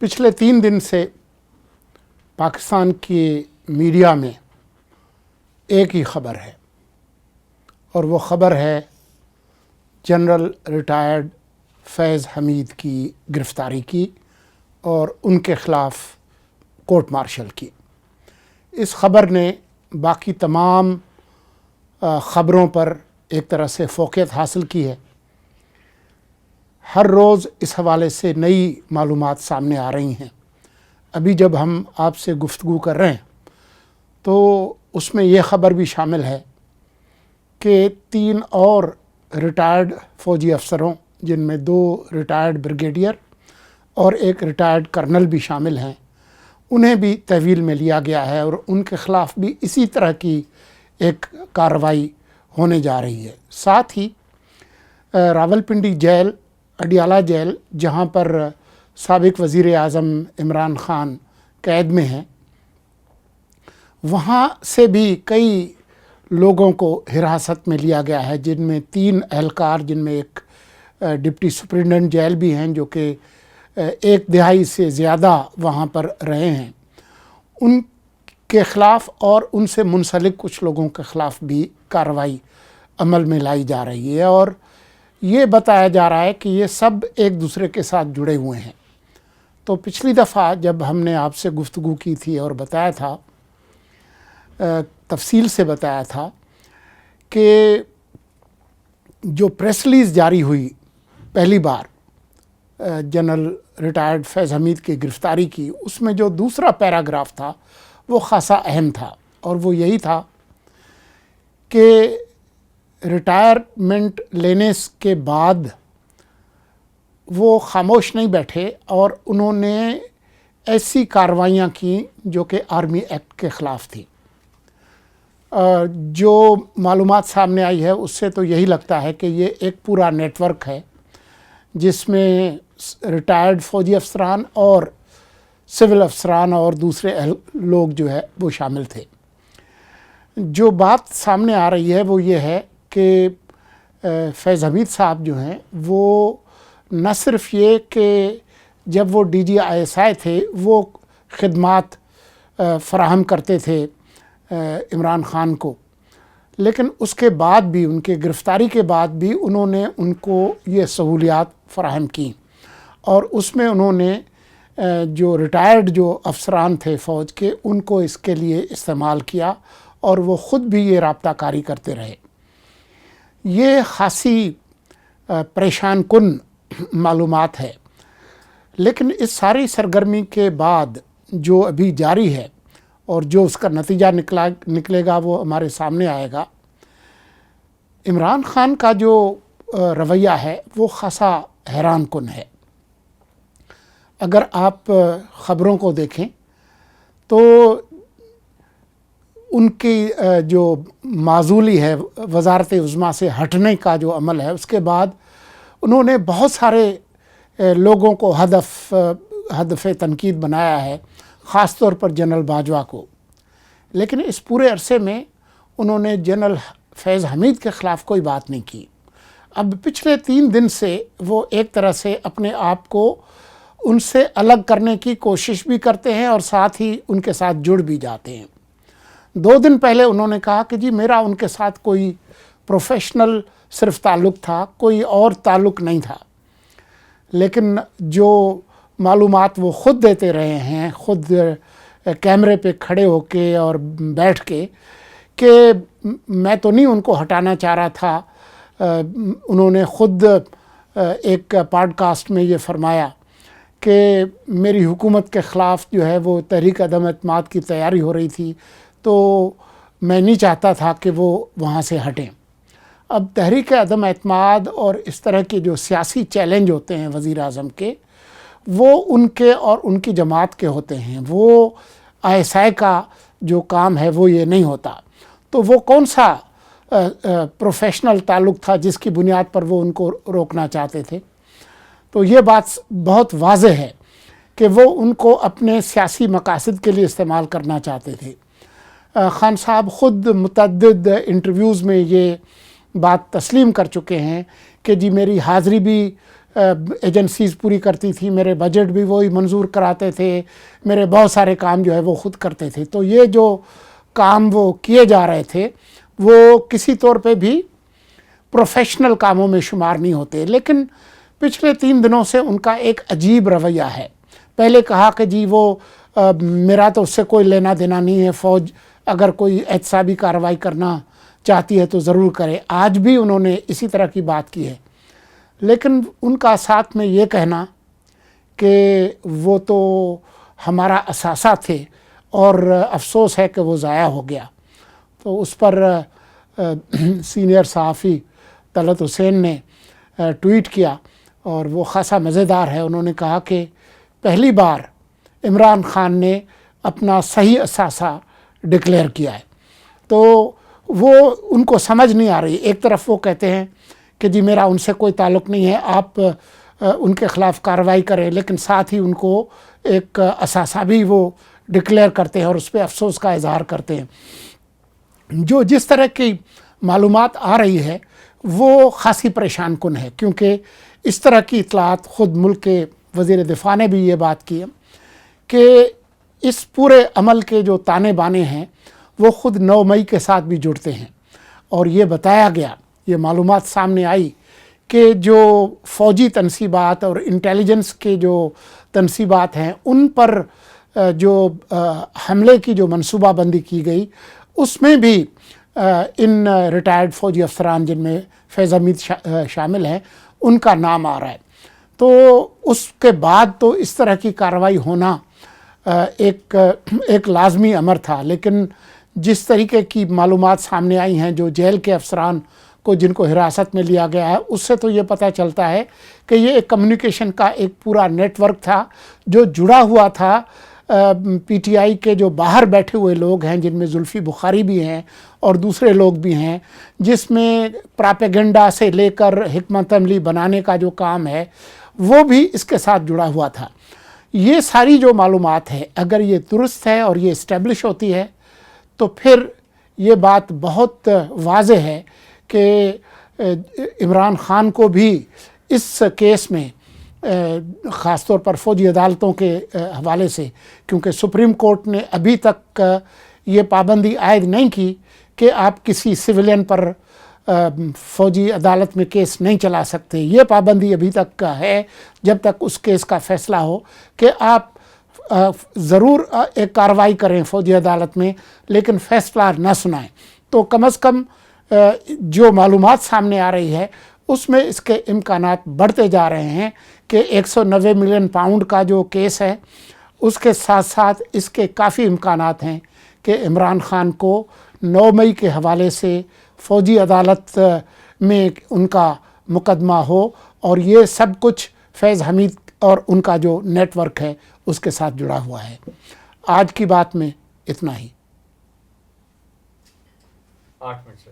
پچھلے 3 دن سے پاکستان کی میڈیا میں ایک ہی خبر ہے اور وہ خبر ہے جنرل ریٹائرڈ فیض حمید کی گرفتاری کی اور ان کے خلاف کورٹ مارشل کی۔ اس خبر نے باقی تمام خبروں پر ایک طرح سے فوقیت حاصل کی ہے۔ ہر روز اس حوالے سے نئی معلومات سامنے آ رہی ہیں۔ ابھی جب ہم آپ سے گفتگو کر رہے ہیں تو اس میں یہ خبر بھی شامل ہے کہ 3 اور ریٹائرڈ فوجی افسروں، جن میں 2 ریٹائرڈ بریگیڈیئر اور 1 ریٹائرڈ کرنل بھی شامل ہیں، انہیں بھی تحویل میں لیا گیا ہے اور ان کے خلاف بھی اسی طرح کی ایک کارروائی ہونے جا رہی ہے۔ ساتھ ہی راولپنڈی جیل، اڈیالہ جیل، جہاں پر سابق وزیر اعظم عمران خان قید میں ہیں، وہاں سے بھی کئی لوگوں کو حراست میں لیا گیا ہے، جن میں 3 اہلکار، جن میں ایک ڈپٹی سپرنٹینڈنٹ جیل بھی ہیں جو کہ 1 دہائی سے زیادہ وہاں پر رہے ہیں، ان کے خلاف اور ان سے منسلک کچھ لوگوں کے خلاف بھی کارروائی عمل میں لائی جا رہی ہے اور یہ بتایا جا رہا ہے کہ یہ سب ایک دوسرے کے ساتھ جڑے ہوئے ہیں۔ تو پچھلی دفعہ جب ہم نے آپ سے گفتگو کی تھی اور بتایا تھا، تفصیل سے بتایا تھا کہ جو پریس ریلیز جاری ہوئی پہلی بار جنرل ریٹائرڈ فیض حمید کی گرفتاری کی، اس میں جو دوسرا پیراگراف تھا وہ خاصا اہم تھا اور وہ یہی تھا کہ ریٹائرمنٹ لینے کے بعد وہ خاموش نہیں بیٹھے اور انہوں نے ایسی کارروائیاں کی جو کہ آرمی ایکٹ کے خلاف تھی۔ جو معلومات سامنے آئی ہے اس سے تو یہی لگتا ہے کہ یہ ایک پورا نیٹ ورک ہے جس میں ریٹائرڈ فوجی افسران اور سول افسران اور دوسرے لوگ جو ہے وہ شامل تھے۔ جو بات سامنے آ رہی ہے وہ یہ ہے کہ فیض حمید صاحب جو ہیں وہ نہ صرف یہ کہ جب وہ DGISI تھے وہ خدمات فراہم کرتے تھے عمران خان کو، لیکن اس کے بعد بھی، ان کے گرفتاری کے بعد بھی انہوں نے ان کو یہ سہولیات فراہم کی اور اس میں انہوں نے جو ریٹائرڈ جو افسران تھے فوج کے، ان کو اس کے لیے استعمال کیا اور وہ خود بھی یہ رابطہ کاری کرتے رہے۔ یہ خاصی پریشان کن معلومات ہے، لیکن اس ساری سرگرمی کے بعد جو ابھی جاری ہے اور جو اس کا نتیجہ نکلے گا وہ ہمارے سامنے آئے گا۔ عمران خان کا جو رویہ ہے وہ خاصا حیران کن ہے۔ اگر آپ خبروں کو دیکھیں تو ان کی جو معزولی ہے، وزارت عظمیٰ سے ہٹنے کا جو عمل ہے، اس کے بعد انہوں نے بہت سارے لوگوں کو ہدف تنقید بنایا ہے، خاص طور پر جنرل باجوہ کو، لیکن اس پورے عرصے میں انہوں نے جنرل فیض حمید کے خلاف کوئی بات نہیں کی۔ اب پچھلے 3 دن سے وہ ایک طرح سے اپنے آپ کو ان سے الگ کرنے کی کوشش بھی کرتے ہیں اور ساتھ ہی ان کے ساتھ جڑ بھی جاتے ہیں۔ 2 دن پہلے انہوں نے کہا کہ جی میرا ان کے ساتھ کوئی پروفیشنل صرف تعلق تھا، کوئی اور تعلق نہیں تھا، لیکن جو معلومات وہ خود دیتے رہے ہیں، خود کیمرے پہ کھڑے ہو کے اور بیٹھ کے، کہ میں تو نہیں ان کو ہٹانا چاہ رہا تھا۔ انہوں نے خود ایک پوڈ کاسٹ میں یہ فرمایا کہ میری حکومت کے خلاف جو ہے وہ تحریک عدم اعتماد کی تیاری ہو رہی تھی، تو میں نہیں چاہتا تھا کہ وہ وہاں سے ہٹیں۔ اب تحریک عدم اعتماد اور اس طرح کے جو سیاسی چیلنج ہوتے ہیں وزیر اعظم کے، وہ ان کے اور ان کی جماعت کے ہوتے ہیں، وہ ISI کا جو کام ہے وہ یہ نہیں ہوتا۔ تو وہ کون سا پروفیشنل تعلق تھا جس کی بنیاد پر وہ ان کو روکنا چاہتے تھے؟ تو یہ بات بہت واضح ہے کہ وہ ان کو اپنے سیاسی مقاصد کے لیے استعمال کرنا چاہتے تھے۔ خان صاحب خود متعدد انٹرویوز میں یہ بات تسلیم کر چکے ہیں کہ جی میری حاضری بھی ایجنسیز پوری کرتی تھی، میرے بجٹ بھی وہی منظور کراتے تھے، میرے بہت سارے کام جو ہے وہ خود کرتے تھے. تو یہ جو کام وہ کیے جا رہے تھے وہ کسی طور پہ بھی پروفیشنل کاموں میں شمار نہیں ہوتے. لیکن پچھلے 3 دنوں سے ان کا ایک عجیب رویہ ہے. پہلے کہا کہ جی وہ میرا تو اس سے کوئی لینا دینا نہیں ہے، فوج اگر کوئی احتسابی کارروائی کرنا چاہتی ہے تو ضرور کرے. آج بھی انہوں نے اسی طرح کی بات کی ہے. لیکن ان کا ساتھ میں یہ کہنا کہ وہ تو ہمارا اثاثہ تھے اور افسوس ہے کہ وہ ضائع ہو گیا. تو اس پر سینئر صحافی طلعت حسین نے ٹویٹ کیا اور وہ خاصا مزیدار ہے. انہوں نے کہا کہ پہلی بار عمران خان نے اپنا صحیح اثاثہ ڈکلیئر کیا ہے. تو وہ ان کو سمجھ نہیں آ رہی. ایک طرف وہ کہتے ہیں کہ جی میرا ان سے کوئی تعلق نہیں ہے، آپ ان کے خلاف کارروائی کریں، لیکن ساتھ ہی ان کو ایک اثاثہ بھی وہ ڈکلیئر کرتے ہیں اور اس پہ افسوس کا اظہار کرتے ہیں. جو جس طرح کی معلومات آ رہی ہے وہ خاصی پریشان کن ہے، کیونکہ اس طرح کی اطلاعات خود ملک کے وزیر دفاع نے بھی یہ بات کی ہے کہ اس پورے عمل کے جو تانے بانے ہیں وہ خود 9 مئی کے ساتھ بھی جڑتے ہیں. اور یہ بتایا گیا، یہ معلومات سامنے آئی کہ جو فوجی تنصیبات اور انٹیلیجنس کے جو تنصیبات ہیں ان پر جو حملے کی جو منصوبہ بندی کی گئی اس میں بھی ان ریٹائرڈ فوجی افسران جن میں فیض حمید شامل ہیں ان کا نام آ رہا ہے. تو اس کے بعد تو اس طرح کی کارروائی ہونا ایک لازمی امر تھا. لیکن جس طریقے کی معلومات سامنے آئی ہیں جو جیل کے افسران کو جن کو حراست میں لیا گیا ہے اس سے تو یہ پتہ چلتا ہے کہ یہ ایک کمیونیکیشن کا ایک پورا نیٹ ورک تھا جو جڑا ہوا تھا پی ٹی آئی کے جو باہر بیٹھے ہوئے لوگ ہیں جن میں زلفی بخاری بھی ہیں اور دوسرے لوگ بھی ہیں، جس میں پراپیگنڈا سے لے کر حکمت عملی بنانے کا جو کام ہے وہ بھی اس کے ساتھ جڑا ہوا تھا. یہ ساری جو معلومات ہے اگر یہ درست ہے اور یہ اسٹیبلش ہوتی ہے تو پھر یہ بات بہت واضح ہے کہ عمران خان کو بھی اس کیس میں خاص طور پر فوجی عدالتوں کے حوالے سے، کیونکہ سپریم کورٹ نے ابھی تک یہ پابندی عائد نہیں کی کہ آپ کسی سویلین پر فوجی عدالت میں کیس نہیں چلا سکتے. یہ پابندی ابھی تک کا ہے جب تک اس کیس کا فیصلہ ہو کہ آپ ضرور ایک کارروائی کریں فوجی عدالت میں لیکن فیصلہ نہ سنائیں. تو کم از کم جو معلومات سامنے آ رہی ہے اس میں اس کے امکانات بڑھتے جا رہے ہیں کہ 190 ملین پاؤنڈ کا جو کیس ہے اس کے ساتھ ساتھ اس کے کافی امکانات ہیں کہ عمران خان کو 9 مئی کے حوالے سے فوجی عدالت میں ان کا مقدمہ ہو اور یہ سب کچھ فیض حمید اور ان کا جو نیٹ ورک ہے اس کے ساتھ جڑا ہوا ہے. آج کی بات میں اتنا ہی. 8 منٹ سے